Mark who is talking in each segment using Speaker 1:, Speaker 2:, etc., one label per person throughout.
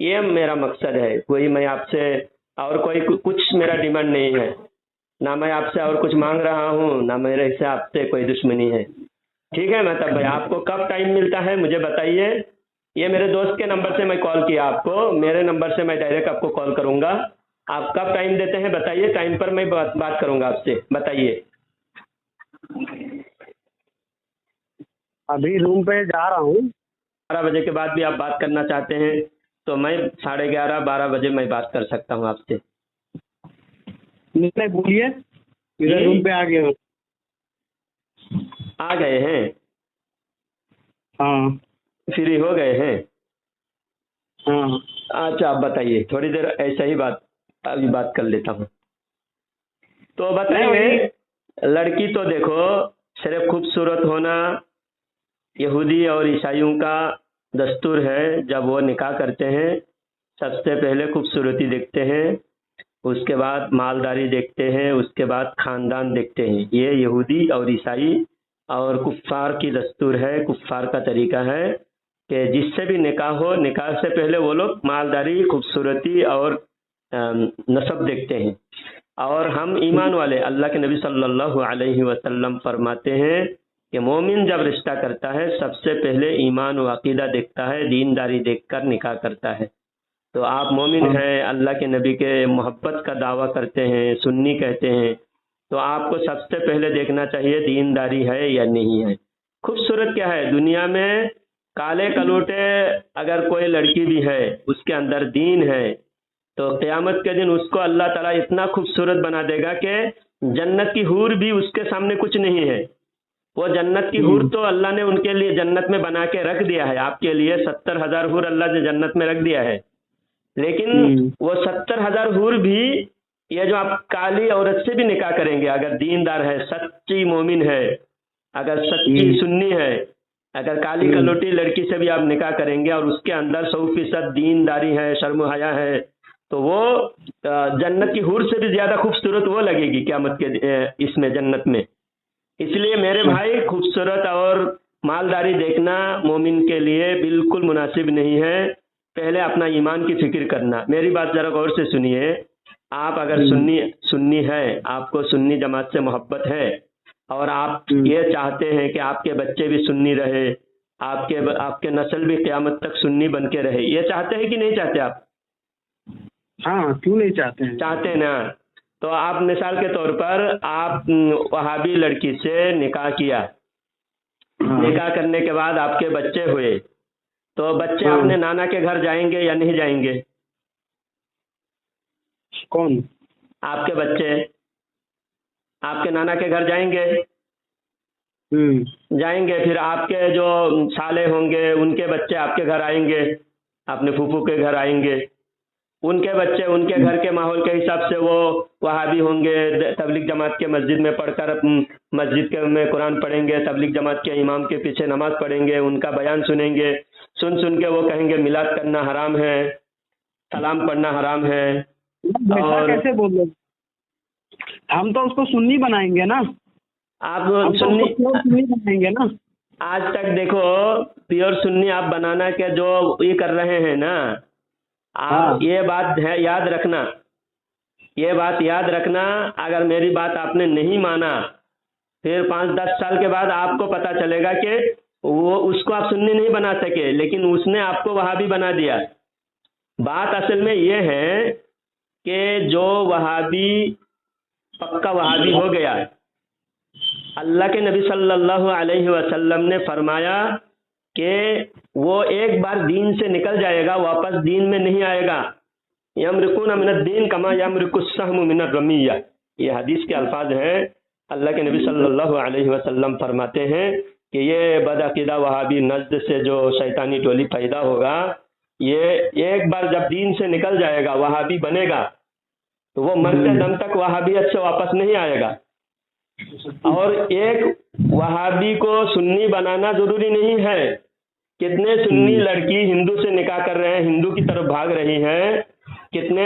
Speaker 1: یہ میرا مقصد ہے. کوئی میں آپ سے اور کوئی کچھ میرا ڈیمانڈ نہیں ہے، نہ میں آپ سے اور کچھ مانگ رہا ہوں، نہ میرے سے آپ سے کوئی دشمنی ہے. ٹھیک ہے مہتاب بھائی، آپ کو کب ٹائم ملتا ہے مجھے بتائیے. یہ میرے دوست کے نمبر سے میں کال کیا آپ کو، میرے نمبر سے میں ڈائریکٹ آپ کو کال کروں گا. آپ کب ٹائم دیتے ہیں بتائیے، ٹائم پر میں بات کروں گا آپ سے. بتائیے.
Speaker 2: ابھی روم پہ جا رہا ہوں.
Speaker 1: 12 بجے کے بعد بھی آپ بات کرنا چاہتے ہیں تو میں 11:30 12 بجے میں بات کر سکتا ہوں آپ سے.
Speaker 2: نہیں بولیے، ادھر روم پہ آ گیا ہوں.
Speaker 1: آ گئے ہیں؟
Speaker 2: ہاں
Speaker 1: فری ہو گئے ہیں؟
Speaker 2: ہاں.
Speaker 1: اچھا آپ بتائیے، تھوڑی دیر ایسا ہی ابھی بات کر لیتا ہوں. تو بتائیے، لڑکی تو دیکھو صرف خوبصورت ہونا یہودی اور عیسائیوں کا دستور ہے. جب وہ نکاح کرتے ہیں سب سے پہلے خوبصورتی دیکھتے ہیں، اس کے بعد مالداری دیکھتے ہیں، اس کے بعد خاندان دیکھتے ہیں. یہ یہودی اور عیسائی اور کفار کی دستور ہے، کفار کا طریقہ ہے کہ جس سے بھی نکاح ہو، نکاح سے پہلے وہ لوگ مالداری، خوبصورتی اور نسب دیکھتے ہیں. اور ہم ایمان والے، اللہ کے نبی صلی اللہ علیہ وسلم فرماتے ہیں کہ مومن جب رشتہ کرتا ہے سب سے پہلے ایمان و عقیدہ دیکھتا ہے، دینداری دیکھ کر نکاح کرتا ہے. تو آپ مومن ہیں، اللہ کے نبی کے محبت کا دعویٰ کرتے ہیں، سنی کہتے ہیں، تو آپ کو سب سے پہلے دیکھنا چاہیے دینداری ہے یا نہیں ہے. خوبصورت کیا ہے دنیا میں، کالے کلوٹے اگر کوئی لڑکی بھی ہے اس کے اندر دین ہے تو قیامت کے دن اس کو اللہ تعالیٰ اتنا خوبصورت بنا دے گا کہ جنت کی حور بھی اس کے سامنے کچھ نہیں ہے. وہ جنت کی حور تو اللہ نے ان کے لیے جنت میں بنا کے رکھ دیا ہے، آپ کے لیے 70,000 حور اللہ نے جنت میں رکھ دیا ہے. لیکن وہ 70,000 حور بھی یہ جو آپ کالی عورت سے بھی نکاح کریں گے، اگر دیندار ہے، سچی مومن ہے، اگر سچی سنی ہے، اگر کالی کلوٹی لڑکی سے بھی آپ نکاح کریں گے اور اس کے اندر 100% دینداری ہے، شرم و حیا ہے، تو وہ جنت کی حور سے بھی زیادہ خوبصورت وہ لگے گی قیامت کے اس میں جنت میں. اس لیے میرے بھائی خوبصورت اور مالداری دیکھنا مومن کے لیے بالکل مناسب نہیں ہے. پہلے اپنا ایمان کی فکر کرنا. میری بات ذرا غور سے سنیے. آپ اگر سنی ہے، آپ کو سنی جماعت سے محبت ہے اور آپ یہ چاہتے ہیں کہ آپ کے بچے بھی سنی رہے، آپ کے نسل بھی قیامت تک سنی بن کے رہے، یہ چاہتے ہیں کہ نہیں چاہتے آپ؟
Speaker 2: ہاں کیوں نہیں چاہتے ہیں؟
Speaker 1: چاہتے ہیں نا. تو آپ مثال کے طور پر آپ وہابی لڑکی سے نکاح کیا، نکاح کرنے کے بعد آپ کے بچے ہوئے، تو بچے اپنے نانا کے گھر جائیں گے یا نہیں جائیں گے؟
Speaker 2: کون؟
Speaker 1: آپ کے بچے آپ کے نانا کے گھر جائیں گے؟ جائیں گے. پھر آپ کے جو سالے ہوں گے ان کے بچے آپ کے گھر آئیں گے، اپنے پھوپھو کے گھر آئیں گے. ان کے بچے ان کے گھر کے ماحول کے حساب سے وہ وہابی ہوں گے، تبلیغ جماعت کے مسجد میں پڑھ کر مسجد میں قرآن پڑھیں گے، تبلیغ جماعت کے امام کے پیچھے نماز پڑھیں گے، ان کا بیان سنیں گے. سن کے وہ کہیں گے میلاد کرنا حرام ہے، سلام پڑھنا حرام ہے.
Speaker 2: اور کیسے بول رہے؟ ہم تو اس کو سنی بنائیں گے نا.
Speaker 1: آپ
Speaker 2: سنی بنائیں گے نا.
Speaker 1: آج تک دیکھو پیور سنی آپ بنانا کے جو یہ کر رہے ہیں نا، آپ یہ بات ہے یاد رکھنا، اگر میری بات آپ نے نہیں مانا پھر 5-10 سال کے بعد آپ کو پتا چلے گا کہ وہ اس کو آپ سنی نہیں بنا سکے لیکن اس نے آپ کو وہابی بنا دیا. بات اصل میں یہ ہے کہ جو وہابی پکا وہابی ہو گیا، اللہ کے نبی صلی اللہ علیہ وسلم نے فرمایا کہ وہ ایک بار دین سے نکل جائے گا، واپس دین میں نہیں آئے گا. یمرقون من الدین کما یمرق السهم من الرمیہ، یہ حدیث کے الفاظ ہیں. اللہ کے نبی صلی اللہ علیہ وسلم فرماتے ہیں کہ یہ بدعقیدہ وہابی نزد سے جو شیطانی ٹولی پیدا ہوگا، یہ ایک بار جب دین سے نکل جائے گا، وہابی بنے گا، تو وہ مرتے دم تک وہابیت سے واپس نہیں آئے گا. اور ایک وہابی کو سنی بنانا ضروری نہیں ہے. کتنے سنی لڑکی ہندو سے نکاح کر رہے ہیں، ہندو کی طرف بھاگ رہی ہیں، کتنے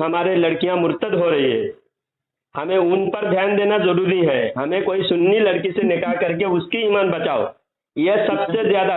Speaker 1: ہمارے لڑکیاں مرتد ہو رہی ہے. ہمیں ان پر دھیان دینا ضروری ہے. ہمیں کوئی سنی لڑکی سے نکاح کر کے اس کی ایمان بچاؤ. یہ سب سے زیادہ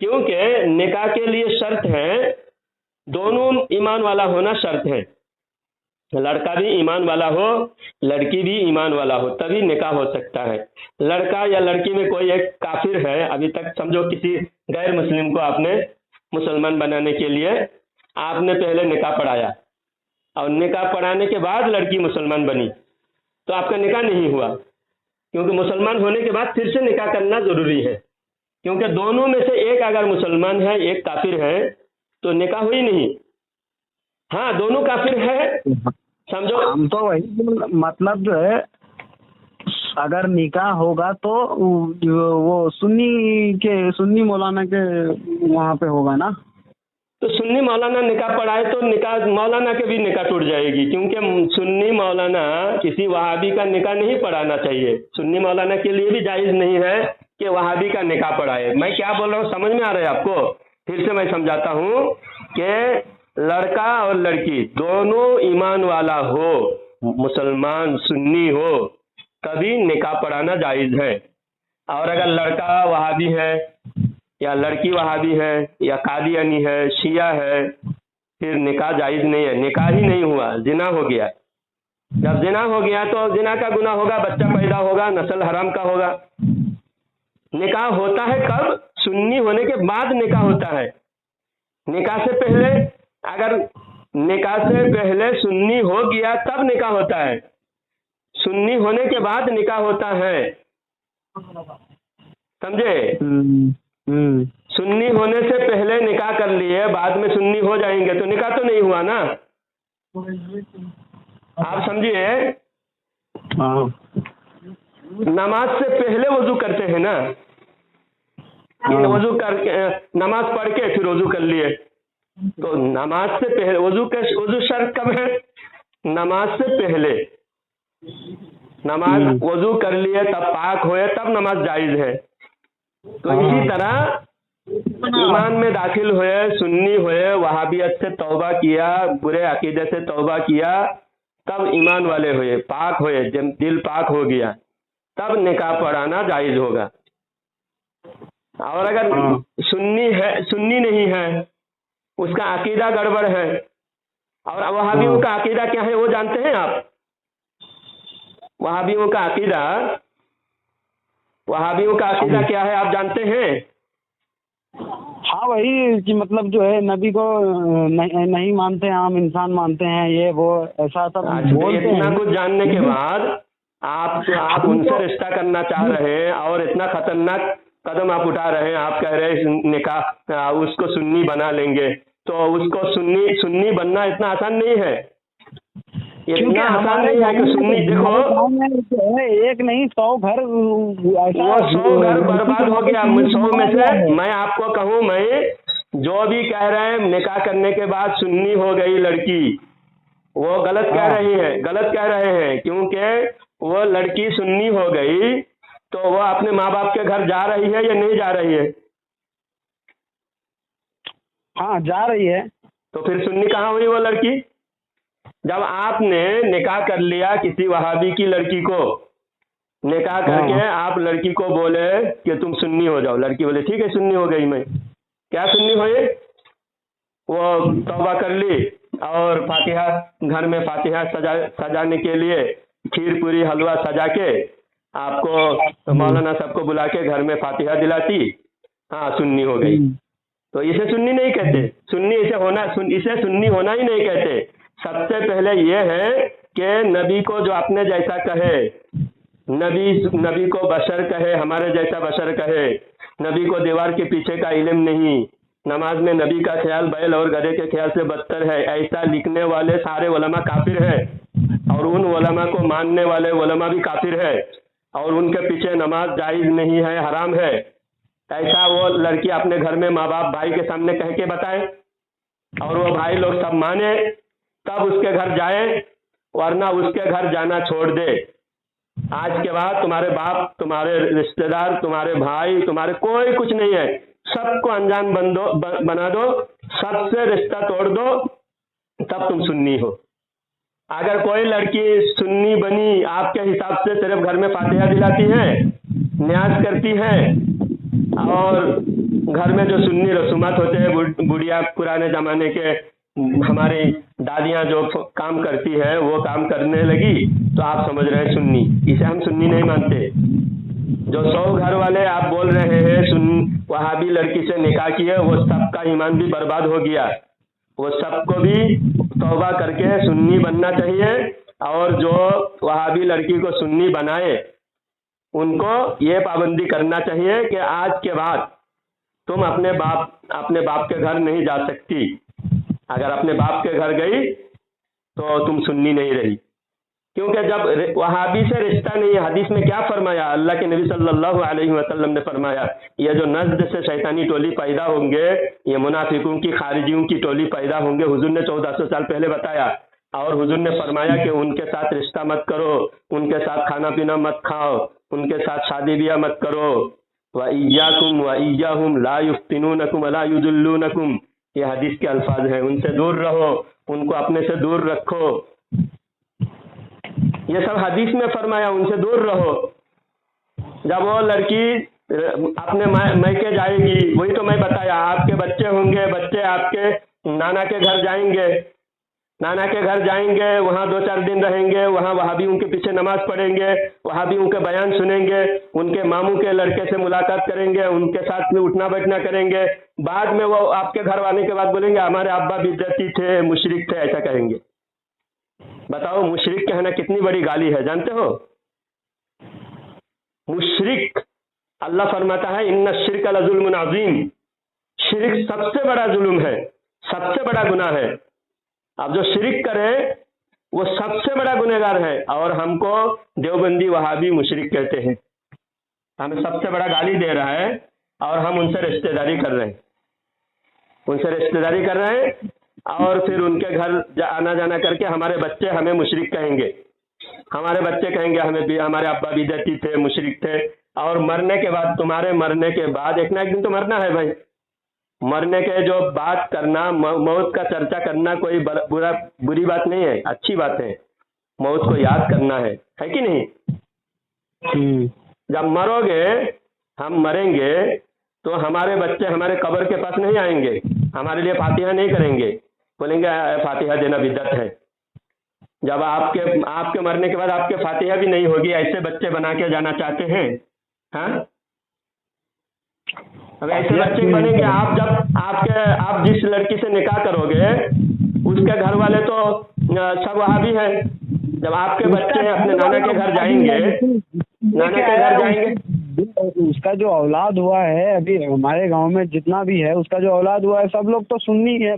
Speaker 1: کیونکہ نکاح کے لیے شرط ہے دونوں ایمان والا ہونا شرط ہے، لڑکا بھی ایمان والا ہو لڑکی بھی ایمان والا ہو تبھی نکاح ہو سکتا ہے۔ لڑکا یا لڑکی میں کوئی ایک کافر ہے، ابھی تک سمجھو کسی غیر مسلم کو آپ نے مسلمان بنانے کے لیے آپ نے پہلے نکاح پڑھایا اور نکاح پڑھانے کے بعد لڑکی مسلمان بنی تو آپ کا نکاح نہیں ہوا، کیونکہ مسلمان ہونے کے بعد پھر سے نکاح کرنا ضروری ہے، کیونکہ دونوں میں سے ایک اگر مسلمان ہے ایک کافر ہے تو نکاح ہوئی نہیں۔ ہاں دونوں کافر ہے سمجھو،
Speaker 2: ہم تو وہی مطلب جو ہے اگر نکاح ہوگا تو وہ سنی مولانا کے وہاں پہ ہوگا نا،
Speaker 1: تو سنی مولانا نکاح پڑھائے تو نکاح مولانا کے بھی نکاح ٹوٹ جائے گی، کیونکہ سنی مولانا کسی وہابی کا نکاح نہیں پڑھانا چاہیے، سنی مولانا کے لیے بھی جائز نہیں ہے کہ وہابی کا نکاح پڑھائے۔ میں کیا بول رہا ہوں سمجھ میں آ رہا ہے آپ کو؟ پھر سے میں سمجھاتا ہوں کہ لڑکا اور لڑکی دونوں ایمان والا ہو، مسلمان سنی ہو، کبھی نکاح پڑھانا جائز ہے۔ اور اگر لڑکا وہابی ہے یا لڑکی وہابی ہے یا قادیانی ہے شیعہ ہے پھر نکاح جائز نہیں ہے، نکاح ہی نہیں ہوا، زنا ہو گیا۔ جب زنا ہو گیا تو زنا کا گناہ ہوگا، بچہ پیدا ہوگا، نسل حرام کا ہوگا۔ نکاح ہوتا ہے کب؟ سنی ہونے کے بعد نکاح ہوتا ہے، نکاح سے پہلے اگر نکاح سے پہلے سنی ہو گیا تب نکاح ہوتا ہے، سنی ہونے کے بعد نکاح ہوتا ہے، سمجھے؟ سنی ہونے سے پہلے نکاح کر لیے بعد میں سنی ہو جائیں گے تو نکاح تو نہیں ہوا نا، آپ سمجھیے؟ نماز سے پہلے وضو کرتے ہیں نا، وضو کر کے نماز پڑھ کے پھر وضو کر لیے، تو نماز سے پہلے وضو شرط کب ہے؟ نماز سے پہلے، نماز وضو کر لیے تب پاک ہوئے تب نماز جائز ہے۔ تو اسی طرح ایمان میں داخل ہوئے، سنی ہوئے، وہابیت سے توبہ کیا، برے عقیدے سے توبہ کیا، تب ایمان والے ہوئے، پاک ہوئے، جب دل پاک ہو گیا تب نکاح پڑھانا جائز ہوگا۔ اور اگر سنی نہیں ہے، اس کا عقیدہ گڑبڑ ہے، اور وہابیوں کا عقیدہ کیا ہے وہ جانتے ہیں آپ؟ وہابیوں کا عقیدہ کیا ہے آپ جانتے ہیں؟
Speaker 2: ہاں وہی کہ مطلب جو ہے نبی کو نہیں مانتے ہیں، عام انسان مانتے ہیں، یہ وہ ایسا سب بولتے ہیں۔
Speaker 1: اتنا کچھ جاننے کے بعد آپ ان سے رشتہ کرنا چاہ رہے ہیں اور اتنا خطرناک قدم آپ اٹھا رہے ہیں، آپ کہہ رہے ہیں نکاح اس کو سنی بنا لیں گے، تو اس کو سنی بننا اتنا آسان نہیں ہے، اتنا آسان نہیں ہے کہ سنی دیکھو
Speaker 2: ایک نہیں 100 گھر،
Speaker 1: وہ 100 گھر برباد ہو گیا، 100 میں سے میں آپ کو کہوں، میں جو بھی کہہ رہے ہیں نکاح کرنے کے بعد سنی ہو گئی لڑکی، وہ غلط کہہ رہے ہیں، کیونکہ وہ لڑکی سنی ہو گئی تو وہ اپنے ماں باپ کے گھر جا رہی ہے یا نہیں جا رہی ہے؟
Speaker 2: ہاں جا رہی ہے،
Speaker 1: تو پھر سنی کہاں ہوئی وہ لڑکی؟ جب آپ نے نکاح کر لیا کسی وہابی کی لڑکی کو، نکاح کر کے آپ لڑکی کو بولے کہ تم سنی ہو جاؤ، لڑکی بولے ٹھیک ہے سنی ہو گئی، میں کیا سنی ہوئی؟ وہ توبہ کر لی اور فاتحہ گھر میں فاتحہ سجانے کے لیے کھیر پوری حلوہ سجا کے آپ کو مولانا صاحب کو بلا کے گھر میں فاتحہ دلاتی، ہاں سنی ہو گئی۔ تو اسے سنی نہیں کہتے، اسے سنی ہونا ہی نہیں کہتے۔ سب سے پہلے یہ ہے کہ نبی کو جو اپنے جیسا کہے، نبی کو بشر کہے، ہمارے جیسا بشر کہے، نبی کو دیوار کے پیچھے کا علم نہیں، نماز میں نبی کا خیال بیل اور گدھے کے خیال سے بدتر ہے، ایسا لکھنے والے سارے علماء کافر ہیں، اور ان علماء کو ماننے والے علماء بھی کافر ہیں، اور ان کے پیچھے نماز جائز نہیں ہے، حرام ہے، ایسا وہ لڑکی اپنے گھر میں ماں باپ بھائی کے سامنے کہہ کے بتائے اور وہ بھائی لوگ سب مانے تب اس کے گھر جائے، ورنہ اس کے گھر جانا چھوڑ دے۔ آج کے بعد تمہارے باپ، تمہارے رشتہ دار، تمہارے بھائی، تمہارے کوئی کچھ نہیں ہے، سب کو انجان بنا دو، سب سے رشتہ توڑ دو، تب تم سنی ہو۔ اگر کوئی لڑکی سنی بنی آپ کے حساب سے صرف گھر میں فاتحہ دلاتی ہے، نیاز کرتی ہے اور گھر میں جو سنی رسومات ہوتے ہیں، بڑھیا پرانے زمانے کے ہماری دادیاں جو کام کرتی ہے وہ کام کرنے لگی تو آپ سمجھ رہے ہیں سنی، اسے ہم سنی نہیں مانتے۔ جو 100 گھر والے آپ بول رہے ہیں وہابی لڑکی سے نکاح کیے، وہ سب کا ایمان بھی برباد ہو گیا، وہ سب کو بھی توبہ کر کے سنی بننا چاہیے، اور جو وہابی لڑکی کو سنی بنائے ان کو یہ پابندی کرنا چاہیے کہ آج کے بعد تم اپنے باپ کے گھر نہیں جا سکتی، اگر اپنے باپ کے گھر گئی تو تم سنی نہیں رہی، کیونکہ جب وہابی سے رشتہ نہیں ہے۔ حدیث میں کیا فرمایا؟ اللہ کے نبی صلی اللہ علیہ وسلم نے فرمایا یہ جو نزد سے شیطانی ٹولی پیدا ہوں گے، یہ منافقوں کی خارجیوں کی ٹولی پیدا ہوں گے، حضور نے 1400 سال پہلے بتایا، اور حضور نے فرمایا کہ ان کے ساتھ رشتہ مت کرو، ان کے ساتھ کھانا پینا مت کھاؤ، ان کے ساتھ شادی بیاہ مت کرو، وَإِيَّاكُمْ وَإِيَّاهُمْ لَا يُفْتِنُونَكُمْ وَلَا يُضِلُّونَكُمْ، یہ حدیث کے الفاظ ہیں، ان سے دور رہو، ان کو اپنے سے دور رکھو، یہ سب حدیث میں فرمایا، ان سے دور رہو۔ جب وہ لڑکی اپنے میکے جائے گی، وہی تو میں بتایا، آپ کے بچے ہوں گے، بچے آپ کے نانا کے گھر جائیں گے، نانا کے گھر جائیں گے، وہاں 2-4 دن رہیں گے، وہاں وہابیوں کے پیچھے نماز پڑھیں گے، وہابیوں کے بیان سنیں گے، ان کے ماموں کے لڑکے سے ملاقات کریں گے، ان کے ساتھ میں اٹھنا بیٹھنا کریں گے، بعد میں وہ آپ کے گھر آنے کے بعد بولیں گے ہمارے ابا بدعتی تھے، مشرک تھے، ایسا کہیں گے۔ بتاؤ مشرک کہنا کتنی بڑی گالی ہے، جانتے ہو؟ مشرک، اللہ فرماتا ہے ان الشرک لظلم عظیم، شرک سب سے بڑا ظلم ہے، سب سے بڑا گناہ ہے۔ اب جو شرک کرے وہ سب سے بڑا گنہگار ہے، اور ہم کو دیوبندی وہابی مشرک کہتے ہیں، ہمیں سب سے بڑا گالی دے رہا ہے، اور ہم ان سے رشتہ داری کر رہے ہیں، ان سے رشتہ داری کر رہے ہیں، اور پھر ان کے گھر آنا جانا کر کے ہمارے بچے ہمیں مشرک کہیں گے، ہمارے بچے کہیں گے ہمارے ابا بدعتی تھے، مشرک تھے، اور مرنے کے بعد، تمہارے مرنے کے بعد ایک نہ ایک دن تو مرنا ہے بھائی، مرنے کے جو بات کرنا، موت کا چرچا کرنا کوئی بری بات نہیں ہے، اچھی بات ہے، موت کو یاد کرنا ہے کہ نہیں؟ جب مرو گے، ہم مریں گے تو ہمارے بچے ہمارے قبر کے پاس نہیں آئیں گے، ہمارے لیے فاتحہ نہیں کریں گے، بولیں گے فاتحہ دینا بدعت ہے۔ جب آپ کے مرنے کے بعد آپ کے فاتحہ بھی نہیں ہوگی، ایسے بچے بنا کے جانا چاہتے ہیں؟ ہاں، اب ایسے بچے بنیں گے، آپ جس لڑکی سے نکاح کرو گے اس کے گھر والے تو سب وہابی ہیں، جب آپ کے بچے اپنے نانا کے گھر جائیں گے، نانا کے گھر جائیں گے،
Speaker 2: اس کا جو اولاد ہوا ہے ابھی ہمارے گاؤں میں جتنا بھی ہے، اس کا جو اولاد ہوا ہے سب لوگ تو سنی ہے،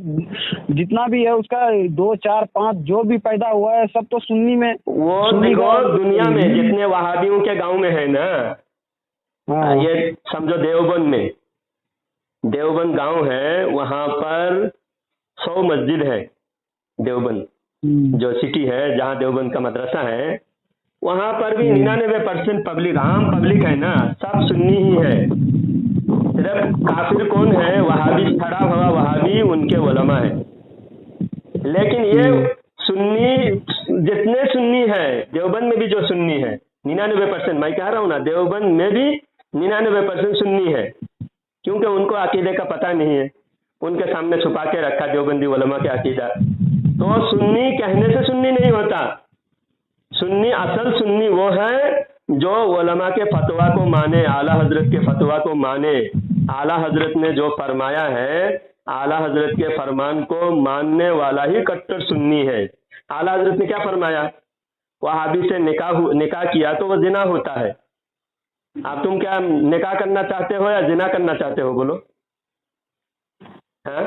Speaker 2: جتنا بھی ہے اس کا 2 4 5 جو بھی پیدا ہوا ہے سب تو سنی میں۔ وہ
Speaker 1: دیکھو دنیا میں جتنے وہابیوں کے گاؤں میں ہے نا، یہ سمجھو دیوبند گاؤں ہے، وہاں پر 100 مسجد ہے، دیوبند جو سٹی ہے جہاں دیوبند کا مدرسہ ہے، وہاں پر بھی 99% پبلک، عام پبلک ہے نا، سب سنی ہی ہے، صرف کافر کون ہے؟ وہابی، کھڑا ہوا وہابی، ان کے علماء ہیں، لیکن یہ سنی جتنے سنی ہے، دیوبند میں بھی جو سنی ہے 99%، میں کہہ رہا ہوں نا، دیوبند میں بھی 99% سنی ہے، کیونکہ ان کو عقیدے کا پتہ نہیں ہے، ان کے سامنے چھپا کے رکھا دیوبندی علماء کے عقیدہ۔ تو سنی کہنے سے سنی نہیں ہوتا، سنی، اصل سنی وہ ہے جو علماء کے فتویٰ کو مانے، اعلیٰ حضرت کے فتویٰ کو مانے، اعلیٰ حضرت نے جو فرمایا ہے، اعلیٰ حضرت کے فرمان کو ماننے والا ہی کٹر سنی ہے۔ اعلیٰ حضرت نے کیا فرمایا؟ وہابی سے نکاح کیا تو وہ زنا ہوتا ہے۔ اب تم کیا نکاح کرنا چاہتے ہو یا زنا کرنا چاہتے ہو؟ بولو۔ ہاں،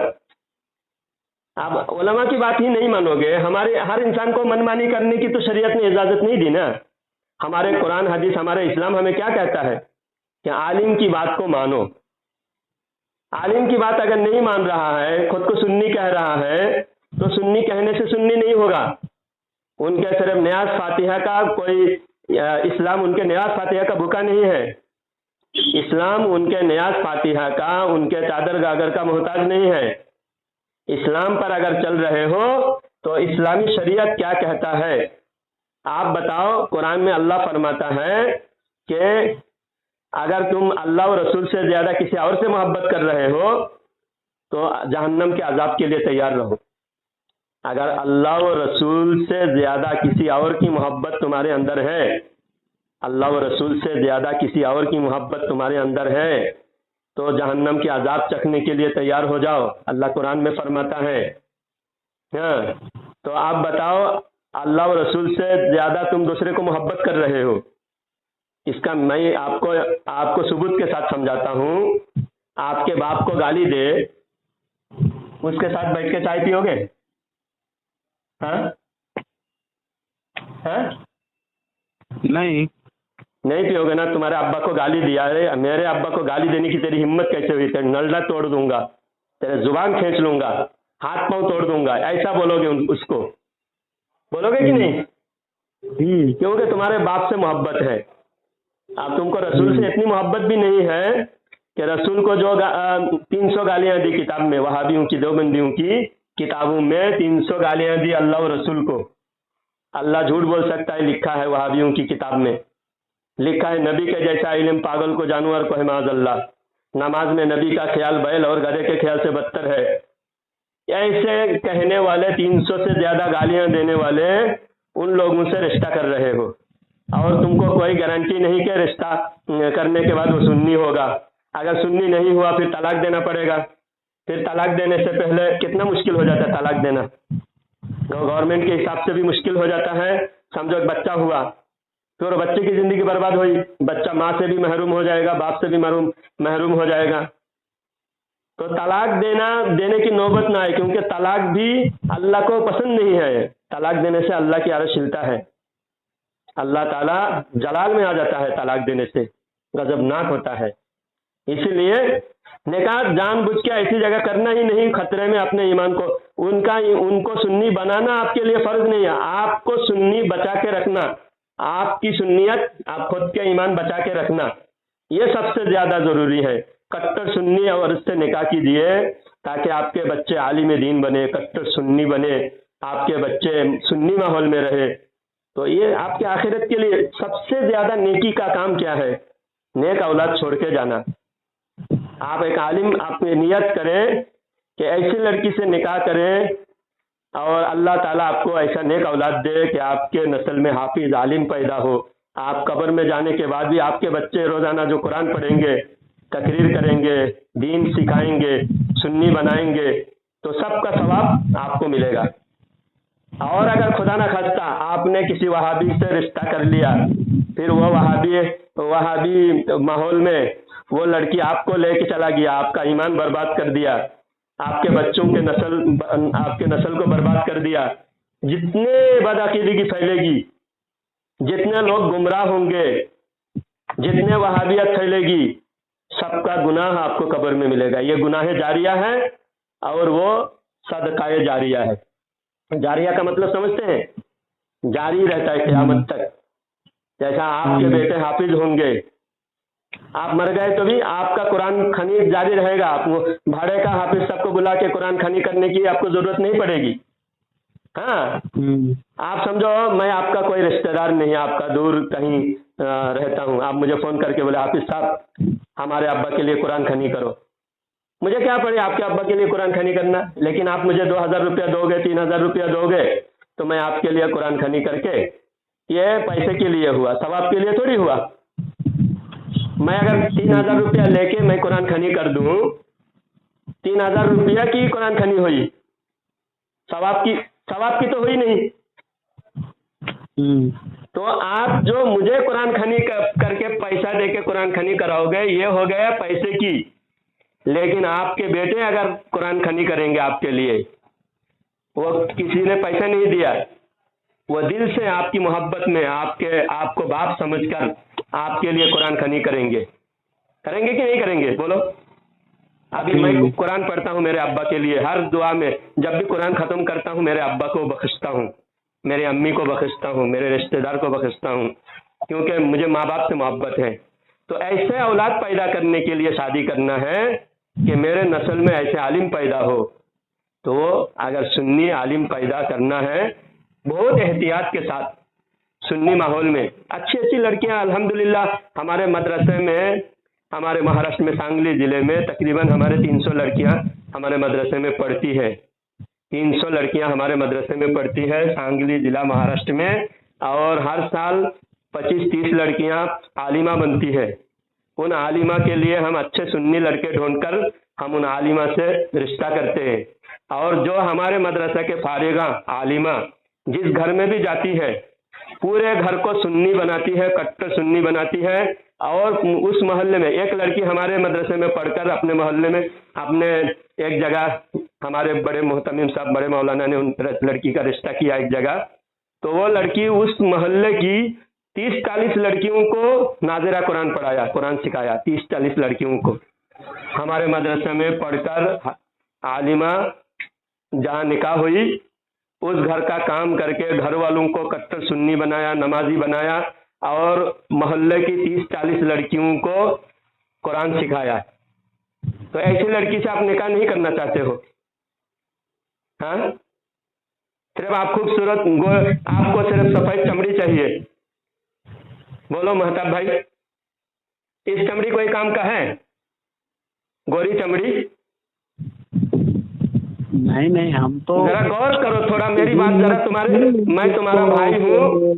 Speaker 1: اب علماء کی بات ہی نہیں مانو گے، ہر انسان کو من مانی کرنے کی تو شریعت نے اجازت نہیں دی نا۔ ہمارے قرآن حدیث، ہمارے اسلام ہمیں کیا کہتا ہے کہ عالم کی بات کو مانو۔ عالم کی بات اگر نہیں مان رہا ہے، خود کو سنی کہہ رہا ہے، تو سنی کہنے سے سنی نہیں ہوگا۔ ان کے صرف نیاز فاتحہ کا کوئی، اسلام ان کے نیاز فاتحہ کا بھوکا نہیں ہے، اسلام ان کے نیاز فاتحہ کا، ان کے چادر گاگر کا محتاج نہیں ہے۔ اسلام پر اگر چل رہے ہو تو اسلامی شریعت کیا کہتا ہے آپ بتاؤ۔ قرآن میں اللہ فرماتا ہے کہ اگر تم اللہ و رسول سے زیادہ کسی اور سے محبت کر رہے ہو تو جہنم کے عذاب کے لیے تیار رہو. اگر اللہ و رسول سے زیادہ کسی اور کی محبت تمہارے اندر ہے، اللہ و رسول سے زیادہ کسی اور کی محبت تمہارے اندر ہے تو جہنم کے عذاب چکھنے کے لیے تیار ہو جاؤ. اللہ قرآن میں فرماتا ہے. ہاں، تو آپ بتاؤ، اللہ و رسول سے زیادہ تم دوسرے کو محبت کر رہے ہو. اس کا میں آپ کو ثبوت کے ساتھ سمجھاتا ہوں. آپ کے باپ کو گالی دے، اس کے ساتھ بیٹھ کے چائے پیو گے؟ ہاں ہاں،
Speaker 2: نہیں
Speaker 1: نہیں پیو گے نا. تمہارے ابا کو گالی دیا ہے، میرے ابا کو گالی دینے کی تیری ہمت کیسے ہوئی؟ تیرے نلڈا توڑ دوں گا، تیرے زبان کھینچ لوں گا، ہاتھ پاؤں توڑ دوں گا، ایسا بولو گے اس کو؟ بولو گے کہ نہیں؟ کیونکہ تمہارے باپ سے محبت ہے. اب تم کو رسول سے اتنی محبت بھی نہیں ہے کہ رسول کو جو 300 گالیاں دی کتاب میں، وہابیوں کی دیوبندیوں کی کتابوں میں 300 گالیاں دی اللہ و رسول کو. اللہ جھوٹ بول سکتا ہے، لکھا ہے وہابیوں کی کتاب میں، لکھا ہے نبی کے جیسا علم پاگل کو جانور کو ہے معاذ اللہ. نماز میں نبی کا خیال بیل اور گدھے کے خیال سے بدتر ہے. ایسے کہنے والے، 300 سے زیادہ گالیاں دینے والے ان لوگوں سے رشتہ کر رہے ہو، اور تم کو کوئی گارنٹی نہیں کہ رشتہ کرنے کے بعد وہ سنی ہوگا. اگر سنی نہیں ہوا پھر طلاق دینا پڑے گا. پھر طلاق دینے سے پہلے کتنا مشکل ہو جاتا ہے طلاق دینا، گورنمنٹ کے حساب سے بھی مشکل ہو جاتا ہے. سمجھو ایک بچہ ہوا، پھر بچے کی زندگی برباد ہوئی، بچہ ماں سے بھی محروم ہو جائے گا، باپ سے بھی محروم ہو جائے گا. تو طلاق دینے کی نوبت نہ آئے، کیونکہ طلاق بھی اللہ کو پسند نہیں ہے. طلاق دینے سے اللہ کی عرش ہلتا ہے، اللہ تعالیٰ جلال میں آ جاتا ہے. طلاق دینے سے غضبناک ہوتا ہے. اسی لیے نکاح جان بوجھ کے ایسی جگہ کرنا ہی نہیں، خطرے میں اپنے ایمان کو. ان کو سنی بنانا آپ کے لیے فرض نہیں ہے، آپ کو سنی بچا کے رکھنا، آپ کی سنیت، آپ خود کے ایمان بچا کے رکھنا، یہ سب سے زیادہ ضروری ہے. کٹر سنی اور اس سے نکاح کیجیے تاکہ آپ کے بچے عالم دین بنے، کٹر سنی بنے، آپ کے بچے سنی ماحول میں رہے. تو یہ آپ کے آخرت کے لیے سب سے زیادہ نیکی کا کام کیا ہے؟ نیک اولاد چھوڑ کے جانا. آپ ایک عالم، آپ نیت کریں کہ ایسی لڑکی سے نکاح کریں اور اللہ تعالیٰ آپ کو ایسا نیک اولاد دے کہ آپ کے نسل میں حافظ عالم پیدا ہو. آپ قبر میں جانے کے بعد بھی آپ کے بچے روزانہ جو قرآن پڑھیں گے، تقریر کریں گے، دین سکھائیں گے، سنی بنائیں گے، تو سب کا ثواب آپ کو ملے گا. اور اگر خدا نہ خواستہ آپ نے کسی وہابی سے رشتہ کر لیا، پھر وہ وہابی ماحول میں وہ لڑکی آپ کو لے کے چلا گیا، آپ کا ایمان برباد کر دیا، آپ کے بچوں کے نسل کو برباد کر دیا. جتنے بدعقیدگی پھیلے گی، جتنے لوگ گمراہ ہوں گے، جتنے وہابیت پھیلے گی، سب کا گناہ آپ کو قبر میں ملے گا. یہ گناہ جاریہ ہے اور وہ صدقہ جاریہ ہے. جاریہ کا مطلب سمجھتے ہیں؟ جاری رہتا ہے قیامت تک. جیسا آپ کے بیٹے حافظ ہوں گے، آپ مر گئے تو بھی آپ کا قرآن خوانی جاری رہے گا. آپ کو بھاڑے کا حافظ سب کو بلا کے قرآن خوانی کرنے کی آپ کو ضرورت نہیں پڑے گی. ہاں، آپ سمجھو میں آپ کا کوئی رشتہ دار نہیں، آپ کا دور کہیں رہتا ہوں، آپ مجھے فون کر کے بولے حافظ صاحب ہمارے ابا کے لیے قرآن خوانی کرو. مجھے کیا پڑے آپ کے ابا کے لیے قرآن خوانی کرنا، لیکن آپ مجھے 2000 روپیہ دو گے، 3000 روپیہ دو گے تو میں آپ کے لیے قرآن خوانی کر کے، یہ پیسے کے لیے ہوا، ثواب کے لیے تھوڑی ہوا. میں اگر 3000 روپیہ لے کے میں قرآن خوانی کر دوں، 3000 روپیہ کی قرآن خوانی ہوئی، ثواب کی تو ہوئی نہیں. تو آپ جو مجھے قرآن خوانی کر کے پیسہ دے کے قرآن خوانی کراؤ گے، یہ ہو گیا پیسے کی. لیکن آپ کے بیٹے اگر قرآن خوانی کریں گے آپ کے لیے، وہ کسی نے پیسہ نہیں دیا، وہ دل سے آپ کی محبت میں آپ کو باپ سمجھ کر آپ کے لیے قرآن خوانی کریں گے کہ نہیں کریں گے؟ بولو. ابھی میں قرآن پڑھتا ہوں میرے ابا کے لیے، ہر دعا میں جب بھی قرآن ختم کرتا ہوں میرے ابا کو بخشتا ہوں، میرے امی کو بخشتا ہوں، میرے رشتہ دار کو بخشتا ہوں، کیونکہ مجھے ماں باپ سے محبت ہے. تو ایسے اولاد پیدا کرنے کے لیے شادی کرنا ہے کہ میرے نسل میں ایسے عالم پیدا ہو. تو اگر سنی عالم پیدا کرنا ہے، بہت احتیاط کے ساتھ سنی ماحول میں اچھی اچھی لڑکیاں الحمدللہ ہمارے مدرسے میں، ہمارے مہاراشٹر میں سانگلی ضلع میں تقریباً ہمارے 300 لڑکیاں ہمارے مدرسے میں پڑھتی ہے. 300 لڑکیاں ہمارے مدرسے میں پڑھتی ہے سانگلی ضلع مہاراشٹر میں، اور ہر سال 25-30 لڑکیاں عالمہ بنتی ہے. ان عالمہ کے لیے ہم اچھے سنی لڑکے ڈھونڈ کر ہم ان عالمہ سے رشتہ کرتے ہیں. اور جو ہمارے مدرسہ کے فارغہ عالمہ جس گھر میں بھی جاتی ہے پورے گھر کو سنی بناتی ہے، کٹر سنی بناتی ہے. اور اس محلے میں ایک لڑکی ہمارے مدرسے میں پڑھ کر اپنے محلے میں اپنے ایک جگہ ہمارے بڑے محتمم صاحب بڑے مولانا نے ان لڑکی کا رشتہ کیا ایک جگہ، تو وہ لڑکی اس محلے کی 30-40 لڑکیوں کو ناظرہ قرآن پڑھایا، قرآن سکھایا. 30-40 لڑکیوں کو ہمارے مدرسے میں پڑھ کر عالمہ جہاں نکاح ہوئی اس گھر کا کام کر کے گھر والوں کو کٹر سنی بنایا، نمازی بنایا، اور محلے کی 30-40 لڑکیوں کو قرآن سکھایا. تو ایسی لڑکی سے آپ نکاح نہیں کرنا چاہتے ہو؟ ہاں، صرف آپ خوبصورت، آپ کو صرف سفید چمڑی چاہیے. بولو مہتاب بھائی، اس چمڑی کوئی کام کا ہے؟ گوری چمڑی؟
Speaker 2: نہیں ہم تو
Speaker 1: ذرا غور کرو تھوڑا میری بات ذرا. میں تمہارا بھائی ہوں،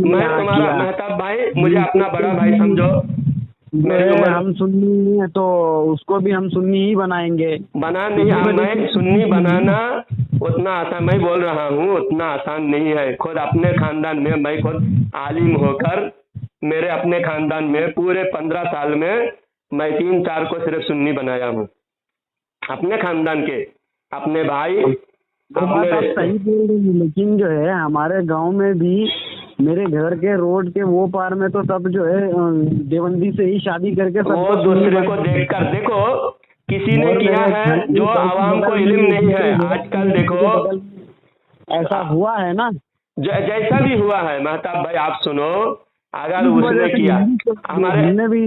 Speaker 1: میں تمہارا مہتاب بھائی، مجھے اپنا بڑا بھائی سمجھو.
Speaker 2: ہم سنی ہیں تو اس کو بھی ہم سنی ہی بنائیں گے.
Speaker 1: بنا نہیں، میں سنی بنانا اتنا آسان، میں بول رہا ہوں اتنا آسان نہیں ہے. خود اپنے خاندان میں خود عالم ہو کر میرے اپنے خاندان میں پورے 15 سال میں 3-4 کو صرف سنی بنایا ہوں اپنے خاندان کے، اپنے بھائی اپنے.
Speaker 2: صحیح بول رہی ہیں، لیکن جو ہے ہمارے گاؤں میں بھی میرے گھر کے روڈ کے وہ پار میں تو سب جو ہے دیوبندی سے ہی شادی کر کے
Speaker 1: وہ دوسرے کو دیکھ کر دیکھو کسی نے کیا ہے جو عوام کو علم نہیں ہے. آج کل دیکھو
Speaker 2: ایسا ہوا ہے نا،
Speaker 1: جیسا بھی ہوا ہے. مہتاب بھائی آپ سنو، اگر اس نے کیا، ہمارے
Speaker 2: نے بھی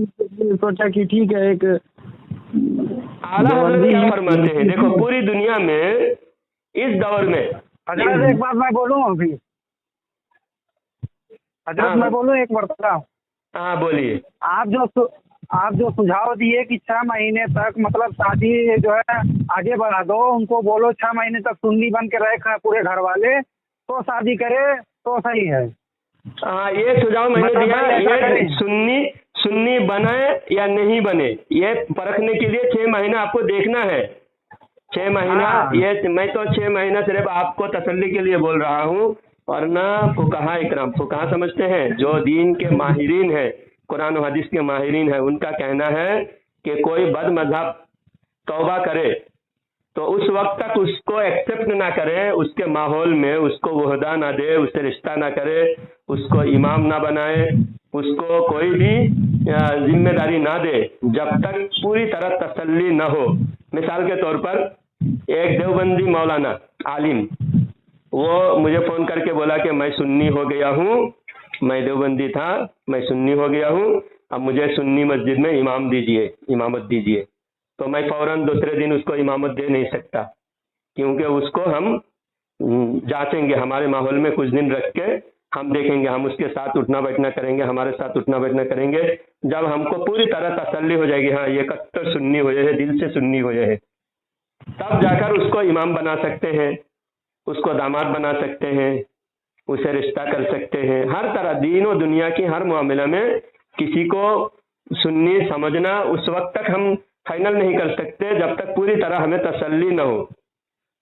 Speaker 2: سوچا کہ ٹھیک ہے ایک
Speaker 1: اعلیٰ حضرت کیا فرماتے ہیں، دیکھو پوری دنیا میں اس دور میں
Speaker 2: حضرت ایک بات میں بولوں ابھی، حضرت میں بولوں ایک مرتبہ.
Speaker 1: ہاں بولیے.
Speaker 2: آپ جو سجھاؤ دیے کہ 6 مہینے تک مطلب شادی جو ہے آگے بڑھا دو، ان کو بولو 6 مہینے تک سنی بن کے رہے پورے گھر والے تو شادی کرے تو صحیح ہے.
Speaker 1: ہاں، یہ سجھاؤ میں نے دیا. یہ سنی بنے یا نہیں بنے یہ پرکھنے کے لیے 6 مہینہ آپ کو دیکھنا ہے. 6 مہینہ یہ میں تو 6 مہینہ صرف آپ کو تسلی کے لیے بول رہا ہوں، ورنہ فقہاء اکرام، فقہاء سمجھتے ہیں جو دین کے ماہرین ہیں، قرآن و حدیث کے ماہرین ہیں، ان کا کہنا ہے کہ کوئی بد مذہب توبہ کرے تو اس وقت تک اس کو ایکسیپٹ نہ کرے، اس کے ماحول میں اس کو وحدہ نہ دے، اس سے رشتہ نہ کرے، اس کو امام نہ بنائے، اس کو کوئی بھی ذمہ داری نہ دے جب تک پوری طرح تسلی نہ ہو. مثال کے طور پر ایک دیوبندی مولانا عالم، وہ مجھے فون کر کے بولا کہ میں سنی ہو گیا ہوں، میں دیوبندی تھا، میں سنی ہو گیا ہوں، اب مجھے سنی مسجد میں امامت دیجیے. تو میں فوراً دوسرے دن اس کو امامت دے نہیں سکتا، کیونکہ اس کو ہم جانچیں گے ہمارے ماحول میں کچھ دن رکھ کے ہم دیکھیں گے، ہم اس کے ساتھ اٹھنا بیٹھنا کریں گے، ہمارے ساتھ اٹھنا بیٹھنا کریں گے. جب ہم کو پوری طرح تسلی ہو جائے گی ہاں یہ کٹر سنی ہوئے ہے، دل سے سنی ہوئے ہے، تب جا کر اس کو امام بنا سکتے ہیں، اس کو داماد بنا سکتے ہیں، اسے رشتہ کر سکتے ہیں. ہر طرح دین و دنیا کی ہر معاملہ میں کسی کو سنی سمجھنا اس وقت تک ہم فائنل نہیں کر سکتے جب تک پوری طرح ہمیں تسلی نہ ہو.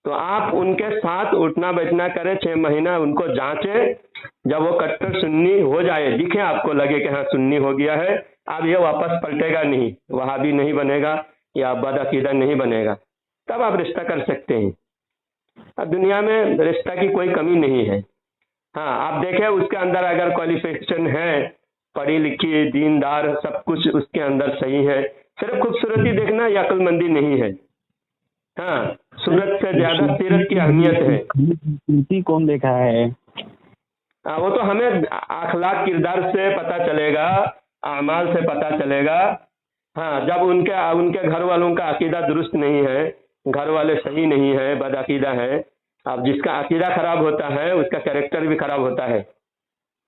Speaker 1: تو آپ ان کے ساتھ اٹھنا بیٹھنا کریں، 6 مہینہ ان کو جانچیں. جب وہ کٹر سنی ہو جائے، دکھے آپ کو لگے کہ ہاں سنی ہو گیا ہے، اب یہ واپس پلٹے گا نہیں، وہابی نہیں بنے گا یا بد عقیدہ نہیں بنے گا، تب آپ رشتہ کر سکتے ہیں. اب دنیا میں رشتہ کی کوئی کمی نہیں ہے. ہاں آپ دیکھیں اس کے اندر اگر کوالیفیکیشن ہے، پڑھی لکھی دیندار سب کچھ اس کے اندر صحیح ہے، صرف خوبصورتی دیکھنا یا عقل مندی نہیں ہے. ہاں، صورت سے زیادہ سیرت کی اہمیت ہے.
Speaker 2: کون دیکھا ہے؟
Speaker 1: وہ تو ہمیں اخلاق کردار سے پتہ چلے گا، اعمال سے پتہ چلے گا. ہاں، جب ان کے گھر والوں کا عقیدہ درست نہیں ہے، گھر والے صحیح نہیں ہے، بد عقیدہ ہے. اب جس کا عقیدہ خراب ہوتا ہے اس کا کیریکٹر بھی خراب ہوتا ہے.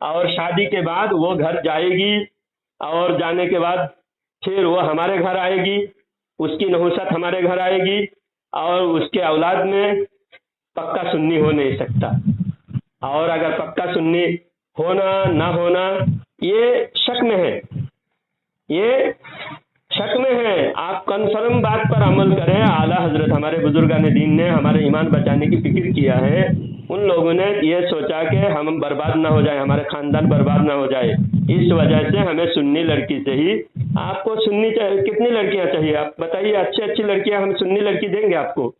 Speaker 1: اور شادی کے بعد وہ گھر جائے گی اور جانے کے بعد پھر وہ ہمارے گھر آئے گی، اس کی نحوست ہمارے گھر آئے گی، اور اس کے اولاد میں پکا سنی ہو نہیں سکتا۔ اور اگر پکا سنی ہونا نہ ہونا یہ شک میں ہے، یہ شک میں ہے۔ آپ کنفرم بات پر عمل کریں۔ اعلیٰ حضرت ہمارے بزرگان دین نے ہمارے ایمان بچانے کی فکر کیا ہے۔ ان لوگوں نے یہ سوچا کہ ہم برباد نہ ہو جائیں، ہمارے خاندان برباد نہ ہو جائے، اس وجہ سے ہمیں سنی لڑکی سے ہی۔ آپ کو سنی کتنی لڑکیاں چاہیے آپ بتائیے؟ اچھی لڑکیاں ہم سنی لڑکی دیں گے آپ کو؟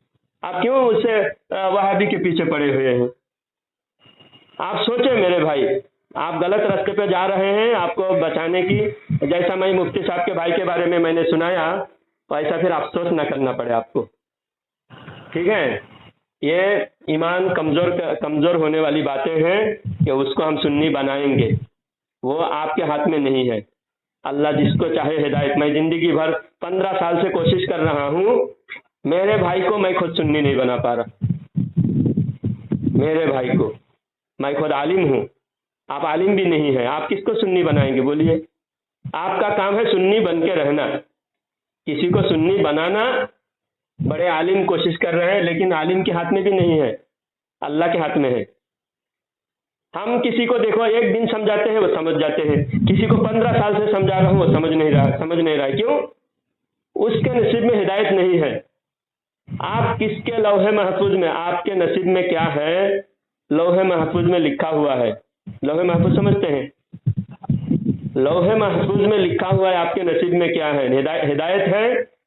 Speaker 1: آپ کیوں اس سے وہابی کے پیچھے پڑے ہوئے ہیں؟ آپ سوچیں میرے بھائی، آپ غلط راستے پہ جا رہے ہیں۔ آپ کو بچانے کی، جیسا میں مفتی صاحب کے بھائی کے بارے میں نے سنایا، ویسا پھر افسوس نہ کرنا پڑے آپ کو، ٹھیک ہے؟ یہ ایمان کمزور ہونے والی باتیں ہیں کہ اس کو ہم سنی بنائیں گے، وہ آپ کے ہاتھ میں نہیں ہے۔ اللہ جس کو چاہے ہدایت۔ میں زندگی بھر 15 سال سے کوشش کر رہا ہوں، میرے بھائی کو میں خود سنی نہیں بنا پا رہا، میرے بھائی کو۔ میں خود عالم ہوں، آپ عالم بھی نہیں ہیں، آپ کس کو سنی بنائیں گے بولیے؟ آپ کا کام ہے سنی بن کے رہنا، کسی کو سنی بنانا۔ بڑے عالم کوشش کر رہے ہیں، لیکن عالم کے ہاتھ میں بھی نہیں ہے، اللہ کے ہاتھ میں ہے۔ ہم کسی کو دیکھو ایک دن سمجھاتے ہیں وہ سمجھ جاتے ہیں، کسی کو 15 سال سے سمجھا رہا ہوں وہ سمجھ نہیں رہا۔ کیوں؟ اس کے نصیب میں ہدایت نہیں ہے۔ آپ کس کے لوح محفوظ میں، آپ کے نصیب میں کیا ہے؟ لوح محفوظ میں لکھا ہوا ہے۔ لوح محفوظ سمجھتے ہیں؟ لوح محفوظ میں لکھا ہوا ہے آپ کے نصیب میں کیا ہے، ہدایت ہے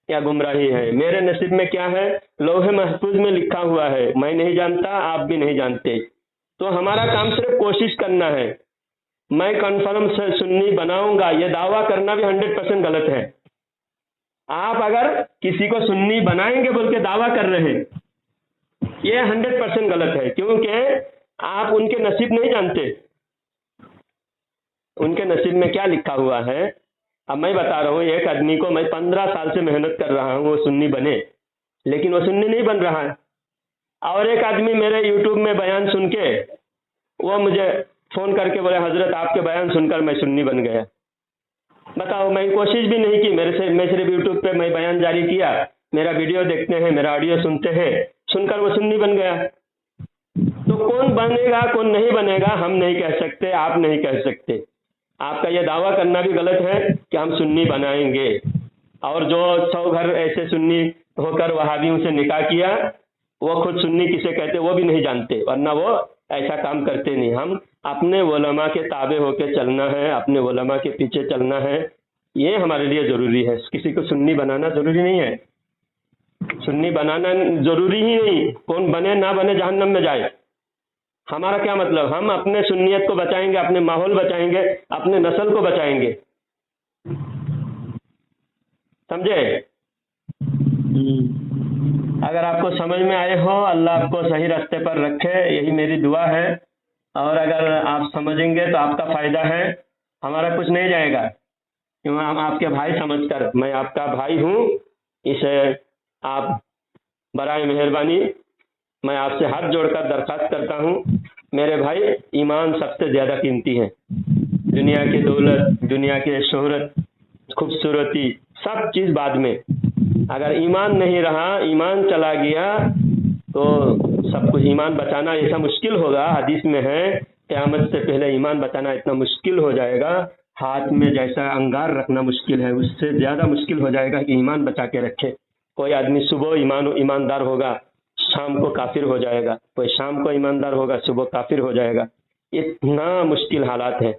Speaker 1: یا گمراہی ہے؟ میرے نصیب میں کیا ہے؟ لوح محفوظ میں لکھا ہوا ہے، میں نہیں جانتا، آپ بھی نہیں جانتے۔ تو ہمارا کام صرف کوشش کرنا ہے۔ میں کنفرم سے سنی بناؤں گا، یہ دعویٰ کرنا بھی 100% غلط ہے۔ آپ اگر کسی کو سنی بنائیں گے بول کے دعویٰ کر رہے ہیں، یہ 100% غلط ہے، کیونکہ آپ ان کے نصیب نہیں جانتے، ان کے نصیب میں کیا لکھا ہوا ہے۔ اب میں بتا رہا ہوں، ایک آدمی کو میں 15 سال سے محنت کر رہا ہوں وہ سنی بنے، لیکن وہ سنی نہیں بن رہا ہے۔ اور ایک آدمی میرے یوٹیوب میں بیان سن کے وہ مجھے فون کر کے بولے حضرت آپ کے بیان سن کر میں سنی بن گیا۔ بتاؤ، میں کوشش بھی نہیں کی، میں صرف یوٹیوب پہ میں بیان جاری کیا، میرا ویڈیو دیکھتے ہیں، میرا آڈیو سنتے ہیں، سن کر وہ سنی بن گیا۔ تو کون بنے گا کون نہیں بنے گا ہم نہیں کہہ سکتے، آپ نہیں کہہ سکتے۔ آپ کا یہ دعویٰ کرنا بھی غلط ہے کہ ہم سنی بنائیں گے۔ اور جو 100 گھر ایسے سنی ہو کر وہابیوں سے نکاح کیا، وہ خود سنی کسے کہتے وہ بھی نہیں جانتے، ورنہ وہ ایسا کام کرتے نہیں۔ ہم اپنے علماء کے تابع ہو کے چلنا ہے، اپنے علماء کے پیچھے چلنا ہے، یہ ہمارے لیے ضروری ہے۔ کسی کو سنی بنانا ضروری نہیں ہے، سنی بنانا ضروری ہی نہیں، کون بنے نہ بنے جہنم میں جائے۔ ہمارا کیا مطلب؟ ہم اپنے سنیت کو بچائیں گے، اپنے ماحول بچائیں گے، اپنے نسل کو بچائیں گے، سمجھے؟ اگر آپ کو سمجھ میں آئے ہو، اللہ آپ کو صحیح راستے پر رکھے، یہی میری دعا ہے۔ اور اگر آپ سمجھیں گے تو آپ کا فائدہ ہے، ہمارا کچھ نہیں جائے گا، کیوں ہم آپ کے بھائی سمجھ کر، میں آپ کا بھائی ہوں، اسے آپ برائے مہربانی میں آپ سے ہاتھ جوڑ کر درخواست کرتا ہوں، میرے بھائی ایمان سب سے زیادہ قیمتی ہے۔ دنیا کی دولت، دنیا کی شہرت، خوبصورتی، سب چیز بعد میں۔ اگر ایمان نہیں رہا، ایمان چلا گیا تو سب کچھ۔ ایمان بچانا ایسا مشکل ہوگا، حدیث میں ہے قیامت سے پہلے ایمان بچانا اتنا مشکل ہو جائے گا، ہاتھ میں جیسا انگار رکھنا مشکل ہے، اس سے زیادہ مشکل ہو جائے گا کہ ایمان بچا کے رکھے۔ کوئی آدمی صبح ایماندار ہوگا، شام کو کافر ہو جائے گا، کوئی شام کو ایماندار ہوگا، صبح کافر ہو جائے گا۔ اتنا مشکل حالات ہیں،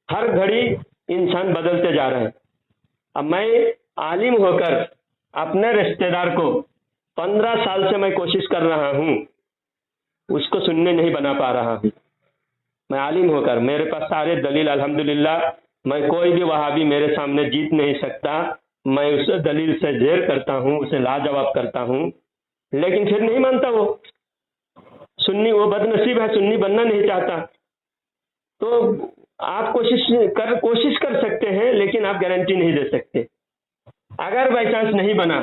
Speaker 1: ہر گھڑی انسان بدلتے جا رہے ہیں۔ اب میں عالم ہو کر اپنے رشتہ دار کو 15 سال سے میں کوشش کر رہا ہوں، اس کو سننے نہیں بنا پا رہا ہوں۔ میں عالم ہو کر، میرے پاس سارے دلیل الحمدللہ، میں کوئی بھی وہابی میرے سامنے جیت نہیں سکتا، میں اسے دلیل سے زیر کرتا ہوں، اسے لاجواب کرتا ہوں، لیکن پھر نہیں مانتا وہ سنی، وہ بد نصیب ہے، سنی بننا نہیں چاہتا۔ تو آپ کوشش کر سکتے ہیں، لیکن آپ گارنٹی نہیں دے سکتے۔ اگر بائی چانس نہیں بنا،